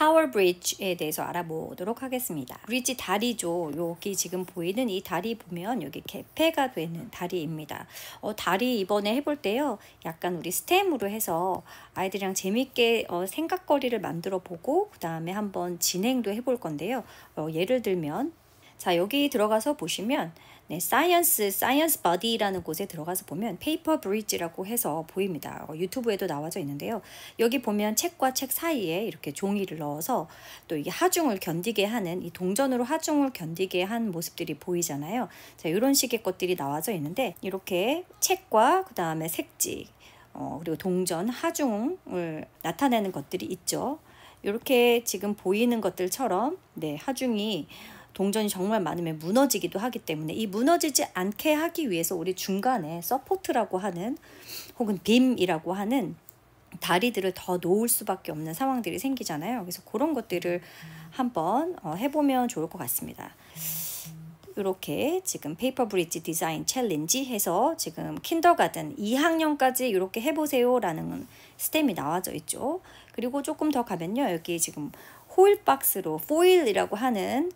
타워 브릿지에 대해서 알아보도록 하겠습니다. 브릿지 다리죠. 여기 지금 보이는 이 다리 보면 여기 개폐가 되는 다리입니다. 다리 이번에 해볼 때요. 약간 우리 스템으로 해서 아이들이랑 재밌게 생각거리를 만들어 보고 그 다음에 한번 진행도 해볼 건데요. 예를 들면 자 여기 들어가서 보시면 네, 사이언스 버디라는 곳에 들어가서 보면 페이퍼 브릿지라고 해서 보입니다. 유튜브에도 나와져 있는데요. 여기 보면 책과 책 사이에 이렇게 종이를 넣어서 또 이게 하중을 견디게 하는 이 동전으로 하중을 견디게 한 모습들이 보이잖아요. 자, 이런 식의 것들이 나와져 있는데 이렇게 책과 그 다음에 색지 그리고 동전, 하중을 나타내는 것들이 있죠. 이렇게 지금 보이는 것들처럼 네, 하중이 동전이 정말 많으면 무너지기도 하기 때문에 이 무너지지 않게 하기 위해서 우리 중간에 서포트라고 하는 혹은 빔이라고 하는 다리들을 더 놓을 수밖에 없는 상황들이 생기잖아요. 그래서 그런 것들을 한번 해보면 좋을 것 같습니다. 이렇게 지금 페이퍼 브릿지 디자인 챌린지 해서 지금 킨더가든 2학년까지 이렇게 해보세요 라는 스템이 나와져 있죠. 그리고 조금 더 가면요. 여기 지금 호일 박스로 포일이라고 하는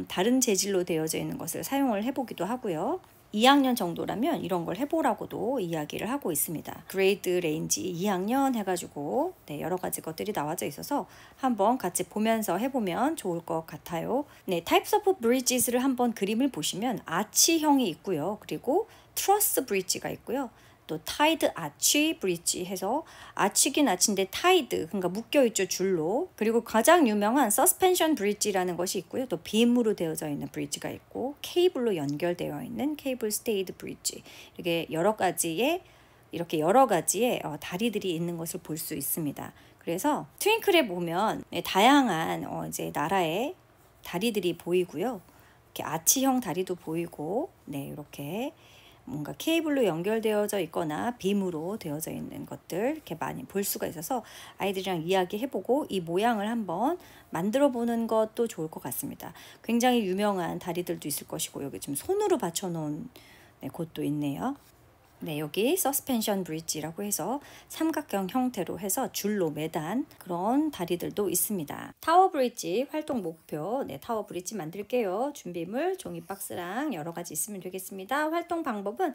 다른 재질로 되어져 있는 것을 사용을 해보기도 하고요. 2학년 정도라면 이런 걸 해보라고도 이야기를 하고 있습니다. 그레이드 레인지 2학년 해가지고 네, 여러 가지 것들이 나와져 있어서 한번 같이 보면서 해보면 좋을 것 같아요. 네, Types of Bridges를 한번 그림을 보시면 아치형이 있고요. 그리고 트러스 브릿지가 있고요. 또 타이드 아치 브릿지 해서 아치긴 아치인데 타이드 그러니까 묶여있죠 줄로. 그리고 가장 유명한 서스펜션 브릿지라는 것이 있고요. 또 빔으로 되어져 있는 브릿지가 있고 케이블로 연결되어 있는 케이블 스테이드 브릿지. 이렇게 여러 가지의 다리들이 있는 것을 볼 수 있습니다. 그래서 트윙클에 보면 다양한 이제 나라의 다리들이 보이고요. 이렇게 아치형 다리도 보이고 네 이렇게 뭔가 케이블로 연결되어져 있거나 빔으로 되어져 있는 것들 이렇게 많이 볼 수가 있어서 아이들이랑 이야기해보고 이 모양을 한번 만들어 보는 것도 좋을 것 같습니다. 굉장히 유명한 다리들도 있을 것이고 여기 지금 손으로 받쳐놓은 곳도 있네요. 네, 여기 서스펜션 브릿지라고 해서 삼각형 형태로 해서 줄로 매단 그런 다리들도 있습니다. 타워 브릿지 활동 목표, 네, 타워 브릿지 만들게요. 준비물, 종이 박스랑 여러 가지 있으면 되겠습니다. 활동 방법은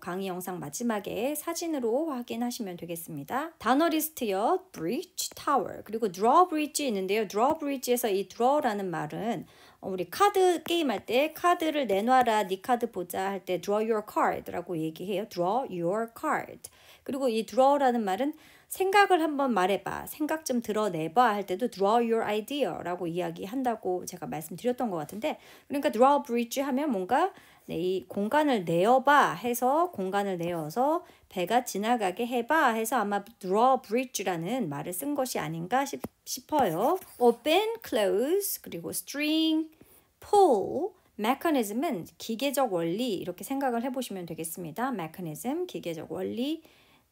강의 영상 마지막에 사진으로 확인하시면 되겠습니다. 단어 리스트요. bridge, tower, 그리고 draw bridge 있는데요. draw bridge에서 이 draw라는 말은 우리 카드 게임할 때 카드를 내놔라 네 카드 보자 할 때 draw your card라고 얘기해요. draw your card. 그리고 이 draw라는 말은 생각을 한번 말해봐, 생각 좀 드러내봐 할 때도 draw your idea라고 이야기한다고 제가 말씀드렸던 것 같은데 그러니까 draw bridge 하면 뭔가 이 공간을 내어봐 해서 공간을 내어서 배가 지나가게 해봐 해서 아마 draw bridge라는 말을 쓴 것이 아닌가 싶어요. open, close, 그리고 string, pull, mechanism은 기계적 원리 이렇게 생각을 해보시면 되겠습니다. mechanism, 기계적 원리,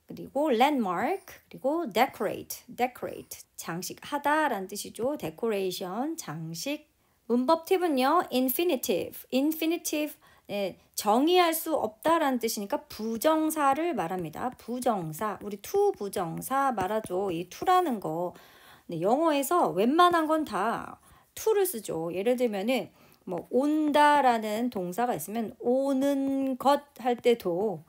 그리고 landmark, 그리고 decorate, 장식하다 라는 뜻이죠. decoration, 장식. 문법 팁은요. infinitive, 네, 정의할 수 없다라는 뜻이니까 부정사를 말합니다. 부정사, 우리 to 부정사 말하죠. 이 to라는 거 네, 영어에서 웬만한 건 다 to를 쓰죠. 예를 들면은 뭐 온다라는 동사가 있으면 오는 것 할 때도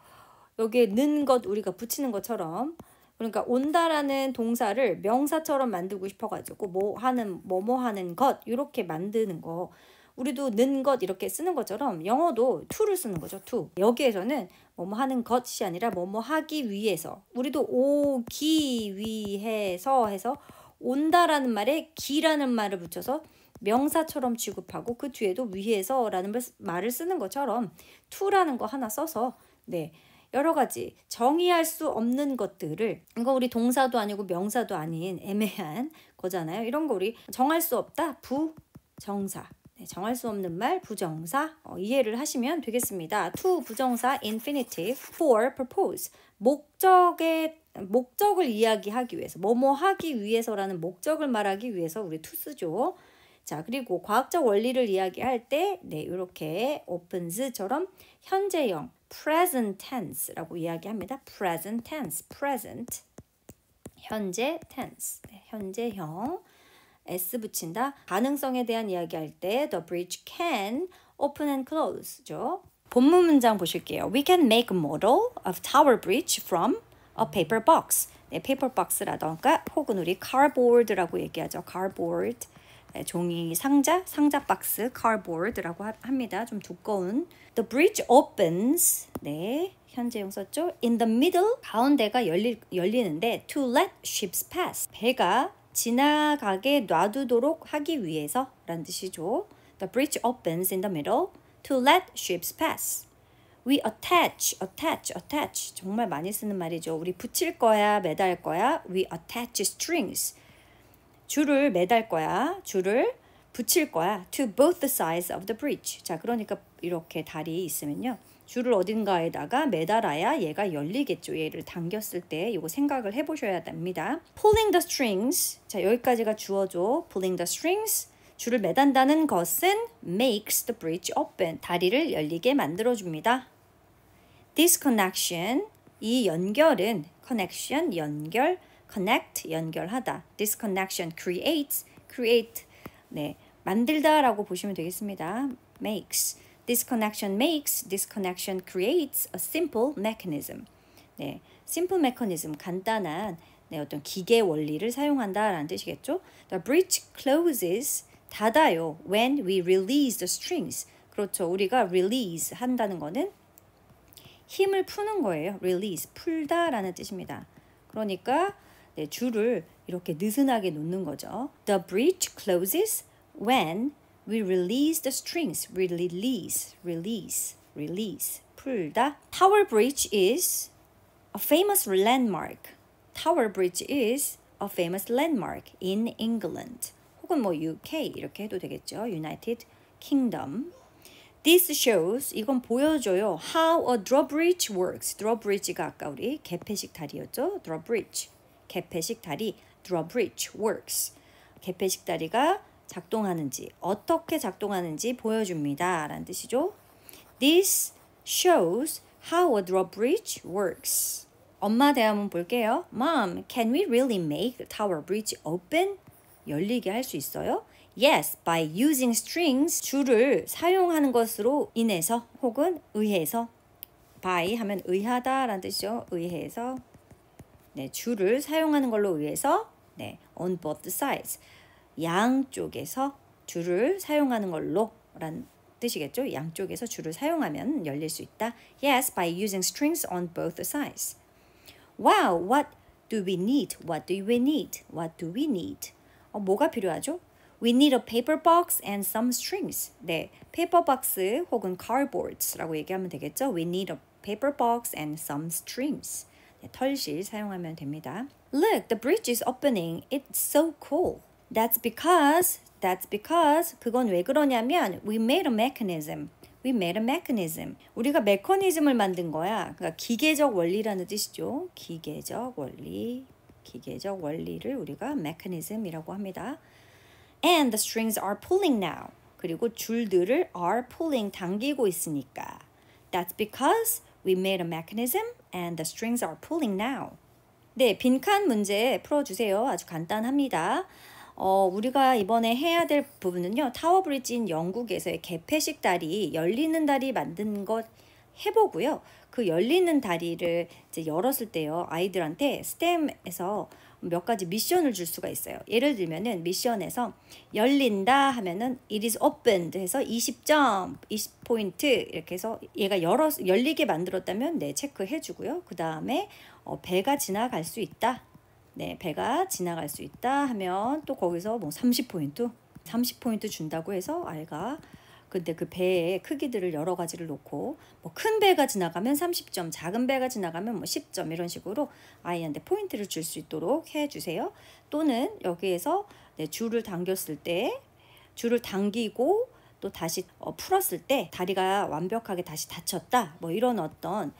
여기에 는 것 우리가 붙이는 것처럼 그러니까 온다라는 동사를 명사처럼 만들고 싶어가지고 뭐뭐 하는 것 이렇게 만드는 거 우리도 는 것 이렇게 쓰는 것처럼 영어도 to를 쓰는 거죠. to. 여기에서는 뭐뭐 하는 것이 아니라 뭐뭐 하기 위해서 우리도 오기 위해서 해서 온다라는 말에 기라는 말을 붙여서 명사처럼 취급하고 그 뒤에도 위해서라는 말을 쓰는 것처럼 to라는 거 하나 써서 네. 여러 가지 정의할 수 없는 것들을 이거 우리 동사도 아니고 명사도 아닌 애매한 거잖아요. 이런 거 우리 정할 수 없다. 부정사. 네, 정할 수 없는 말 부정사 이해를 하시면 되겠습니다. to 부정사 infinitive, for purpose 목적을 이야기하기 위해서 뭐뭐 하기 위해서라는 목적을 말하기 위해서 우리 to 쓰죠. 자, 그리고 과학적 원리를 이야기할 때 네, 이렇게 opens처럼 현재형 present tense라고 이야기합니다. present tense, present 현재 tense, 네, 현재형 s 붙인다. 가능성에 대한 이야기할 때 the bridge can open and close죠. 본문 문장 보실게요. We can make a model of tower bridge from a paper box. 네, paper box라던가 혹은 우리 cardboard라고 얘기하죠. cardboard. 네, 종이 상자, 상자 박스, cardboard라고 합니다. 좀 두꺼운. The bridge opens. 네, 현재형 썼죠. In the middle, 가운데가 열리는데 to let ships pass. 배가 지나가게 놔두도록 하기 위해서 라는 뜻이죠. The bridge opens in the middle to let ships pass. We attach. 정말 많이 쓰는 말이죠. 우리 붙일 거야, 매달 거야. We attach strings. 줄을 매달 거야, 줄을 붙일 거야. To both the sides of the bridge. 자, 그러니까 이렇게 다리 있으면요. 줄을 어딘가에다가 매달아야 얘가 열리겠죠. 얘를 당겼을 때 이거 생각을 해보셔야 됩니다. Pulling the strings. 자, 여기까지가 주어죠. Pulling the strings. 줄을 매단다는 것은 makes the bridge open. 다리를 열리게 만들어줍니다. Disconnection. 이 연결은 connection, 연결, connect, 연결하다. Disconnection create. 네, 만들다라고 보시면 되겠습니다. makes. disconnection creates a simple mechanism. 네, simple mechanism, 간단한 네, 어떤 기계 원리를 사용한다라는 뜻이겠죠. The bridge closes, 닫아요. When we release the strings. 그렇죠. 우리가 release 한다는 거는 힘을 푸는 거예요. release, 풀다라는 뜻입니다. 그러니까 네, 줄을 이렇게 느슨하게 놓는 거죠. The bridge closes when we release the strings. release. 풀다. Tower Bridge is a famous landmark. Tower Bridge is a famous landmark in England. 혹은 뭐 UK 이렇게 해도 되겠죠. United Kingdom. This shows, 이건 보여줘요. How a drawbridge works. drawbridge가 아까 우리 개폐식 다리였죠. drawbridge. 개폐식 다리. drawbridge works. 개폐식 다리가 작동하는지, 어떻게 작동하는지 보여줍니다. 라는 뜻이죠. This shows how a drawbridge works. 엄마 대화문 볼게요. Mom, can we really make the tower bridge open? 열리게 할 수 있어요? Yes, by using strings. 줄을 사용하는 것으로 인해서 혹은 의해서. by 하면 의하다 라는 뜻이죠. 의해서. 네, 줄을 사용하는 걸로 의해서. 네, on both sides. 양쪽에서 줄을 사용하는 걸로 라는 뜻이겠죠. 양쪽에서 줄을 사용하면 열릴 수 있다. Yes, by using strings on both sides. Wow, what do we need? 뭐가 필요하죠? We need a paper box and some strings. 네, paper box 혹은 cardboards라고 얘기하면 되겠죠. We need a paper box and some strings. 네, 털실 사용하면 됩니다. Look, the bridge is opening. It's so cool. That's because 그건 왜 그러냐면 we made a mechanism. 우리가 메커니즘을 만든 거야. 그러니까 기계적 원리라는 뜻이죠. 기계적 원리를 우리가 mechanism이라고 합니다. And the strings are pulling now. 그리고 줄들을 are pulling, 당기고 있으니까. That's because we made a mechanism and the strings are pulling now. 네, 빈칸 문제 풀어주세요. 아주 간단합니다. 우리가 이번에 해야 될 부분은요. 타워 브리지인 영국에서의 개폐식 다리, 열리는 다리 만든 것 해보고요. 그 열리는 다리를 이제 열었을 때요. 아이들한테 스템에서 몇 가지 미션을 줄 수가 있어요. 예를 들면은 미션에서 열린다 하면은 it is opened 해서 20점, 20포인트 이렇게 해서 얘가 열리게 만들었다면 네, 체크해 주고요. 그 다음에 배가 지나갈 수 있다. 네, 배가 지나갈 수 있다 하면 또 거기서 뭐 30포인트 준다고 해서 아이가 근데 그 배의 크기들을 여러 가지를 놓고 뭐 큰 배가 지나가면 30점, 작은 배가 지나가면 뭐 10점 이런 식으로 아이한테 포인트를 줄 수 있도록 해주세요. 또는 여기에서 네, 줄을 당겼을 때 줄을 당기고 또 다시 풀었을 때 다리가 완벽하게 다시 닫혔다. 뭐 이런 어떤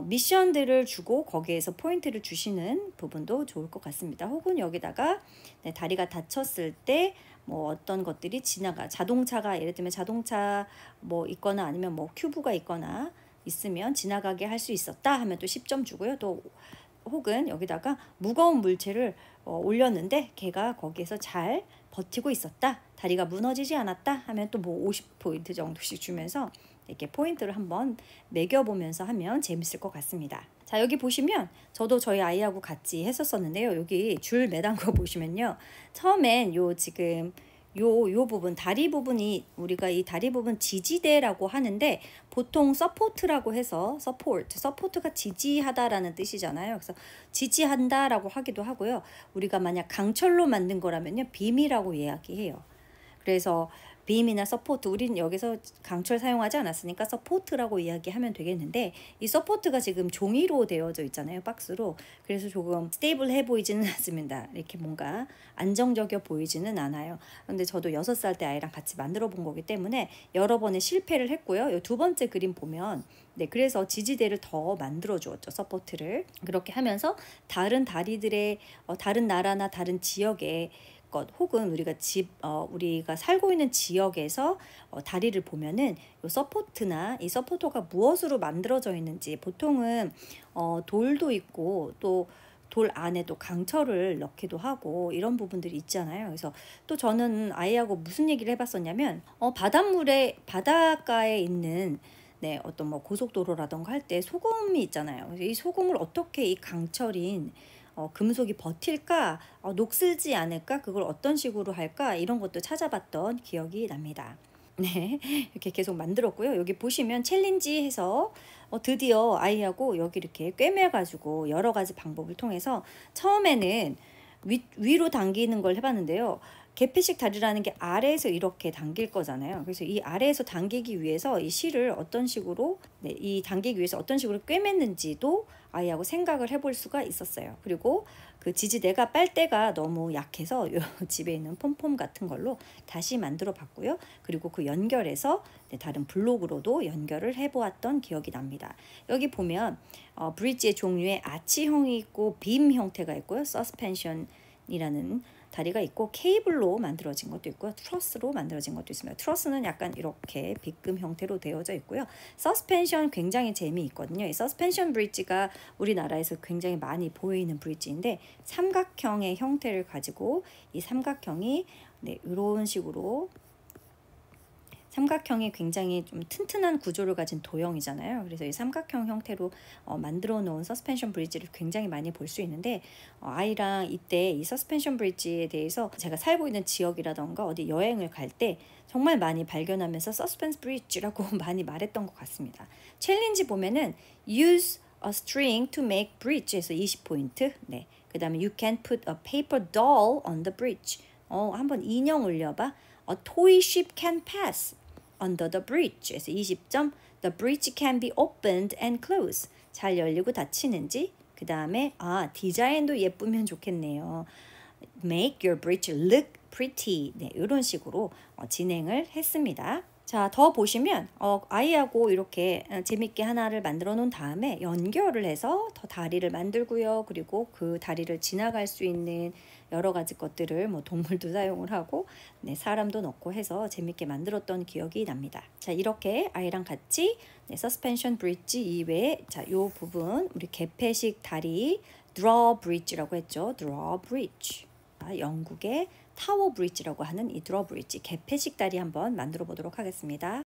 미션들을 주고 거기에서 포인트를 주시는 부분도 좋을 것 같습니다. 혹은 여기다가 네, 다리가 닫혔을 때 뭐 어떤 것들이 자동차가 예를 들면 자동차 뭐 있거나 아니면 뭐 큐브가 있거나 있으면 지나가게 할 수 있었다 하면 또 10점 주고요. 또 혹은 여기다가 무거운 물체를 올렸는데 걔가 거기에서 잘 버티고 있었다, 다리가 무너지지 않았다 하면 또 뭐 50포인트 정도씩 주면서 이렇게 포인트를 한번 매겨보면서 하면 재밌을 것 같습니다. 자, 여기 보시면 저도 저희 아이하고 같이 했었었는데요. 여기 줄 매단 거 보시면요. 처음엔 요 지금 요 부분, 다리 부분이, 우리가 이 다리 부분 지지대라고 하는데 보통 서포트라고 해서 서포트가 지지하다라는 뜻이잖아요. 그래서 지지한다라고 하기도 하고요. 우리가 만약 강철로 만든 거라면요, 빔이라고 이야기해요. 그래서 빔이나 서포트, 우린 여기서 강철 사용하지 않았으니까 서포트라고 이야기하면 되겠는데, 이 서포트가 지금 종이로 되어져 있잖아요, 박스로. 그래서 조금 스테이블해 보이지는 않습니다. 이렇게 뭔가 안정적이어 보이지는 않아요. 근데 저도 6살 때 아이랑 같이 만들어 본 거기 때문에 여러 번의 실패를 했고요. 이 두 번째 그림 보면, 네, 그래서 지지대를 더 만들어 주었죠, 서포트를. 그렇게 하면서 다른 다리들의 다른 나라나 다른 지역의 것, 혹은 우리가 살고 있는 지역에서 다리를 보면은 요 서포트나 이 서포터가 무엇으로 만들어져 있는지, 보통은 돌도 있고 또 돌 안에 또 강철을 넣기도 하고 이런 부분들이 있잖아요. 그래서 또 저는 아이하고 무슨 얘기를 해봤었냐면, 바닷가에 있는, 네, 어떤 뭐 고속도로라던가 할 때 소금이 있잖아요. 그래서 이 소금을 어떻게 이 강철인 금속이 버틸까, 녹슬지 않을까, 그걸 어떤 식으로 할까, 이런 것도 찾아봤던 기억이 납니다. 네, 이렇게 계속 만들었고요. 여기 보시면 챌린지 해서 드디어 아이하고 여기 이렇게 꿰매가지고 여러 가지 방법을 통해서 처음에는 위로 당기는 걸 해봤는데요. 개폐식 다리라는 게 아래에서 이렇게 당길 거잖아요. 그래서 이 아래에서 당기기 위해서 이 실을 어떤 식으로, 네, 이 당기기 위해서 어떤 식으로 꿰맸는지도 아이하고 생각을 해볼 수가 있었어요. 그리고 그 지지대가, 빨대가 너무 약해서 요 집에 있는 폼폼 같은 걸로 다시 만들어 봤고요. 그리고 그 연결해서, 네, 다른 블록으로도 연결을 해보았던 기억이 납니다. 여기 보면 브릿지의 종류에 아치형이 있고 빔 형태가 있고요. 서스펜션이라는 다리가 있고, 케이블로 만들어진 것도 있고요. 트러스로 만들어진 것도 있습니다. 트러스는 약간 이렇게 빗금 형태로 되어져 있고요. 서스펜션 굉장히 재미있거든요. 이 서스펜션 브릿지가 우리나라에서 굉장히 많이 보이는 브릿지인데, 삼각형의 형태를 가지고, 이 삼각형이, 네, 이런 식으로 삼각형이 굉장히 좀 튼튼한 구조를 가진 도형이잖아요. 그래서 이 삼각형 형태로 만들어 놓은 서스펜션 브릿지를 굉장히 많이 볼 수 있는데, 아이랑 이때 이 서스펜션 브릿지에 대해서 제가 살고 있는 지역이라던가 어디 여행을 갈 때 정말 많이 발견하면서 서스펜션 브릿지라고 많이 말했던 것 같습니다. 챌린지 보면은 use a string to make bridge에서 20포인트. 네. 그 다음에 you can put a paper doll on the bridge. 한번 인형 올려봐. A toy ship can pass under the bridge에서 20점. The bridge can be opened and closed. 잘 열리고 닫히는지. 그 다음에 디자인도 예쁘면 좋겠네요. Make your bridge look pretty. 네, 이런 식으로 진행을 했습니다. 자, 더 보시면 아이하고 이렇게 재밌게 하나를 만들어 놓은 다음에 연결을 해서 더 다리를 만들고요. 그리고 그 다리를 지나갈 수 있는 여러 가지 것들을, 뭐 동물도 사용을 하고, 네, 사람도 넣고 해서 재밌게 만들었던 기억이 납니다. 자, 이렇게 아이랑 같이, 네, 서스펜션 브릿지 이외에, 자, 요 부분 우리 개폐식 다리 드러브릿지라고 했죠. 드러브릿지. 영국의 타워 브릿지라고 하는 이 드러브릿지 개폐식 다리 한번 만들어 보도록 하겠습니다.